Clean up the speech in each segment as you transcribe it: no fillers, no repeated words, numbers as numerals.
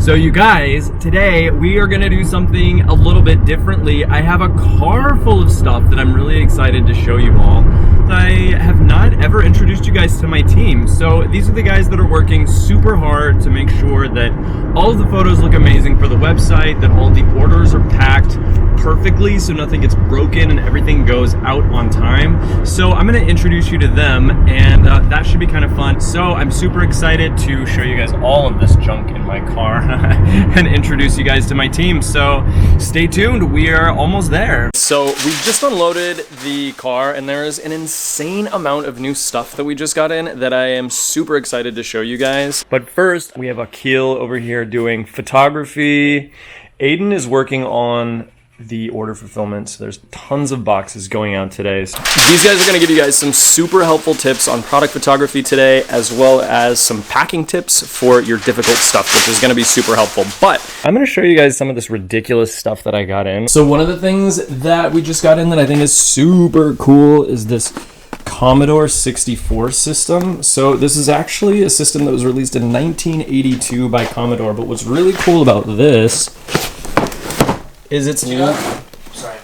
So you guys, today we are gonna do something a little bit differently. I have a car full of stuff that I'm really excited to show you all. I have not ever introduced you guys to my team. So these are the guys that are working super hard to make sure that all of the photos look amazing for the website, that all the orders are packed perfectly so nothing gets broken and everything goes out on time. So I'm gonna introduce you to them, and that should be kind of fun. So I'm super excited to show you guys all of this junk in my car and introduce you guys to my team. So stay tuned, we are almost there. So we just unloaded the car and there is an insane amount of new stuff that we just got in that I am super excited to show you guys. But first, we have Akil over here doing photography. Aiden is working on the order fulfillment, so there's tons of boxes going out today. So these guys are going to give you guys some super helpful tips on product photography today, as well as some packing tips for your difficult stuff, which is going to be super helpful. But I'm going to show you guys some of this ridiculous stuff that I got in. So one of the things that we just got in that I think is super cool is this Commodore 64 system. So this is actually a system that was released in 1982 by Commodore, but what's really cool about this is it's sorry.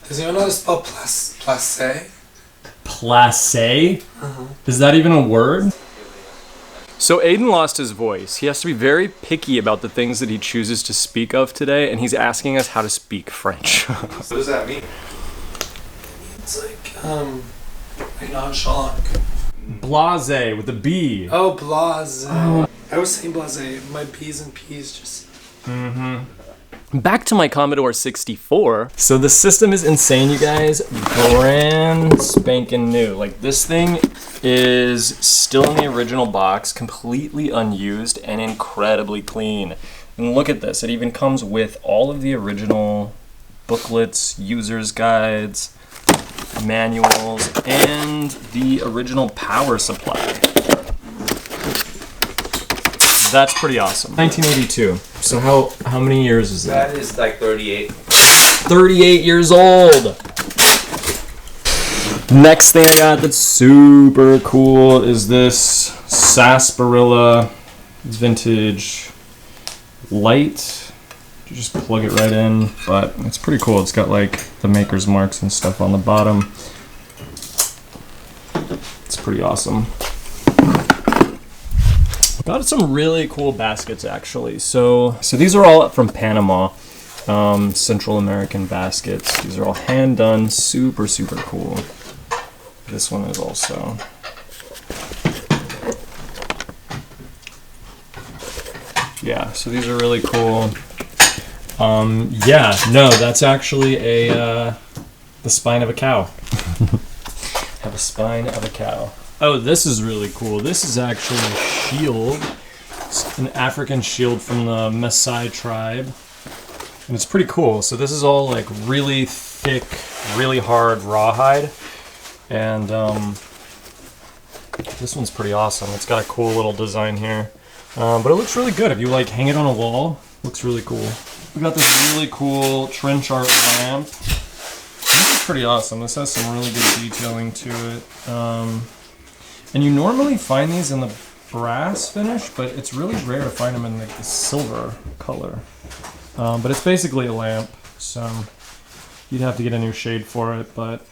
Does anyone know how to spell placé? Placé? Is that even a word? So Aiden lost his voice. He has to be very picky about the things that he chooses to speak of today, and he's asking us how to speak French. What does that mean? It's like nonchalant. Blasé with a B. Oh, blasé. I was saying blasé. My B's and P's just... Back to my Commodore 64. So the system is insane, you guys. Brand spanking new. Like, this thing is still in the original box, completely unused and incredibly clean. And look at this. It even comes with all of the original booklets, user's guides, manuals, and the original power supply. That's pretty awesome. 1982. So how many years is that? That is like 38. 38 years old. Next thing I got that's super cool is this sarsaparilla vintage light. You just plug it right in, but it's pretty cool. It's got like the maker's marks and stuff on the bottom. It's pretty awesome. Got some really cool baskets actually. So these are all from Panama, Central American baskets. These are all hand done, super cool. This one is also. Yeah, so these are really cool. Yeah, no, that's actually the spine of a cow. Have a spine of a cow. Oh, this is really cool. This is actually a shield. It's an African shield from the Maasai tribe. And it's pretty cool. So this is all like really thick, really hard rawhide. And this one's pretty awesome. It's got a cool little design here. But it looks really good. If you like hang it on a wall, it looks really cool. We got this really cool trench art lamp. This is pretty awesome. This has some really good detailing to it. And you normally find these in the brass finish, but it's really rare to find them in like the silver color. But it's basically a lamp, so you'd have to get a new shade for it, but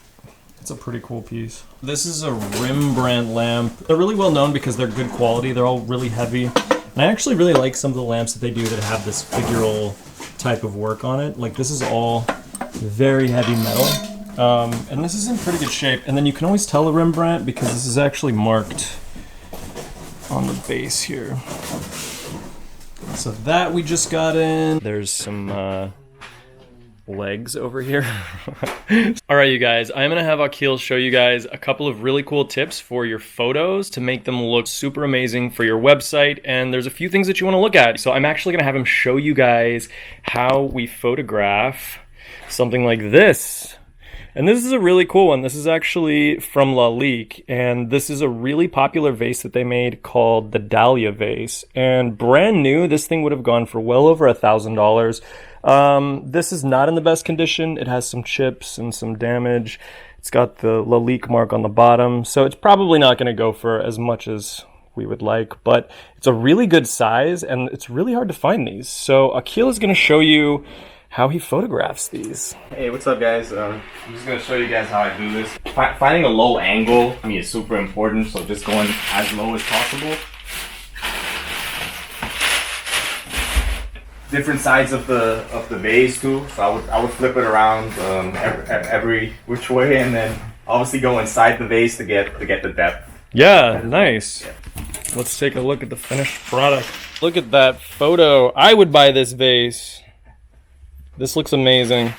it's a pretty cool piece. This is a Rembrandt lamp. They're really well known because they're good quality. They're all really heavy. And I actually really like some of the lamps that they do that have this figural type of work on it. Like, this is all very heavy metal. And this is in pretty good shape. And then you can always tell a Rembrandt because this is actually marked on the base here. So that we just got in. There's some legs over here. All right, you guys, I'm gonna have Akil show you guys a couple of really cool tips for your photos to make them look super amazing for your website. And there's a few things that you want to look at. So I'm actually gonna have him show you guys how we photograph something like this. And this is a really cool one. This is actually from Lalique, and this is a really popular vase that they made called the Dahlia vase. And brand new, this thing would have gone for well over $1,000. This is not in the best condition. It has some chips and some damage. It's got the Lalique mark on the bottom, so it's probably not going to go for as much as we would like, but it's a really good size and it's really hard to find these. So Akil is going to show you how he photographs these. Hey, what's up guys? I'm just going to show you guys how I do this. Finding a low angle, is super important, so just going as low as possible. Different sides of the vase too, so I would flip it around every which way, and then obviously go inside the vase to get the depth. Yeah, nice. Yeah. Let's take a look at the finished product. Look at that photo. I would buy this vase. This looks amazing.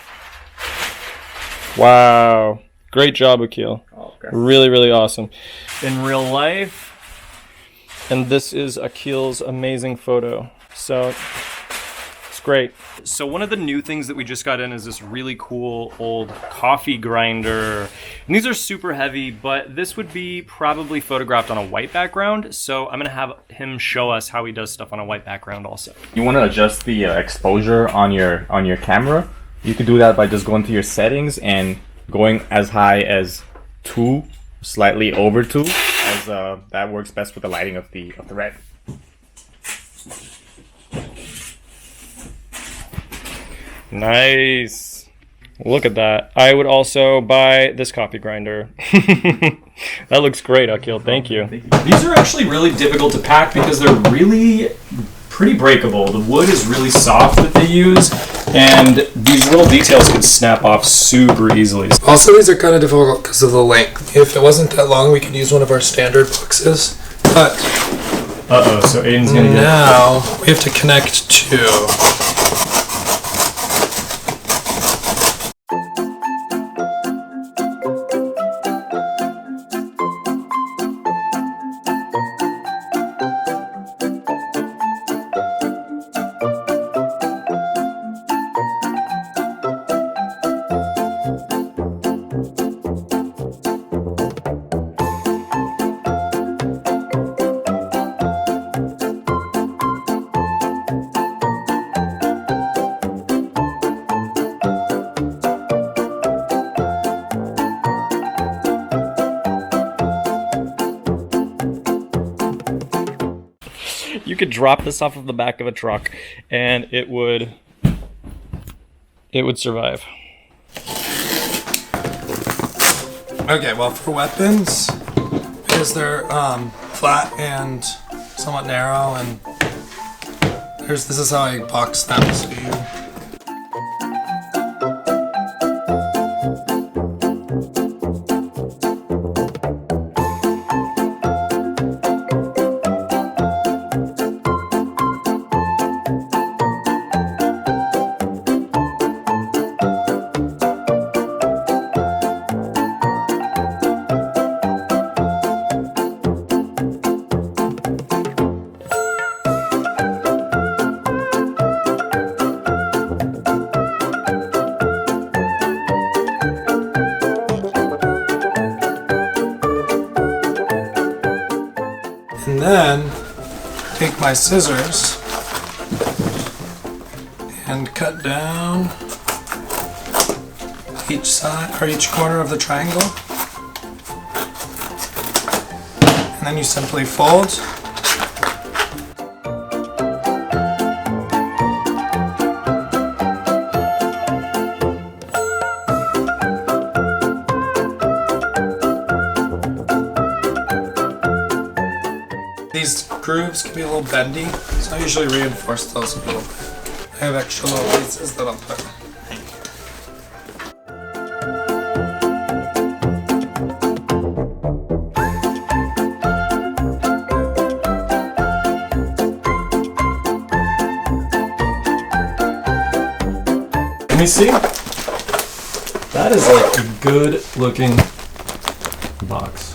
Wow. Great job, Akil. Oh, okay. Really, really awesome. In real life, and this is Akil's amazing photo. So great. So one of the new things that we just got in is this really cool old coffee grinder. And these are super heavy, but this would be probably photographed on a white background. So I'm gonna have him show us how he does stuff on a white background also. You want to adjust the exposure on your camera. You can do that by just going to your settings and going as high as 2, slightly over 2, as that works best with the lighting of the red. Nice. Look at that. I would also buy this coffee grinder. That looks great, Akil. Thank you. These are actually really difficult to pack because they're really pretty breakable. The wood is really soft that they use, and these little details can snap off super easily. Also, these are kind of difficult because of the length. If it wasn't that long, we could use one of our standard boxes. But so Aiden's gonna now we have to connect to. You could drop this off of the back of a truck and it would survive. Okay, well, for weapons, because they're flat and somewhat narrow, and this is how I box them. So you. And then take my scissors and cut down each side or each corner of the triangle. And then you simply fold. These grooves can be a little bendy, so I usually reinforce those a little bit. I have extra little pieces that I'll put. Let me see. That is like a good looking box.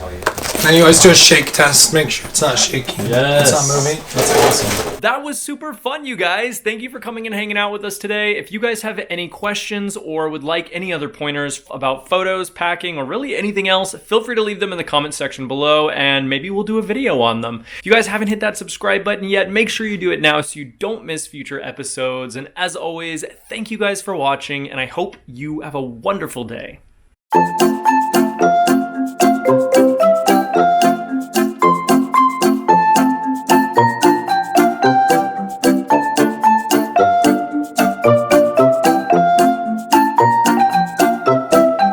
And you always do a shake test, make sure it's not shaking. Yes. It's not moving. That's awesome. That was super fun, you guys. Thank you for coming and hanging out with us today. If you guys have any questions or would like any other pointers about photos, packing, or really anything else, feel free to leave them in the comment section below and maybe we'll do a video on them. If you guys haven't hit that subscribe button yet, make sure you do it now so you don't miss future episodes. And as always, thank you guys for watching and I hope you have a wonderful day.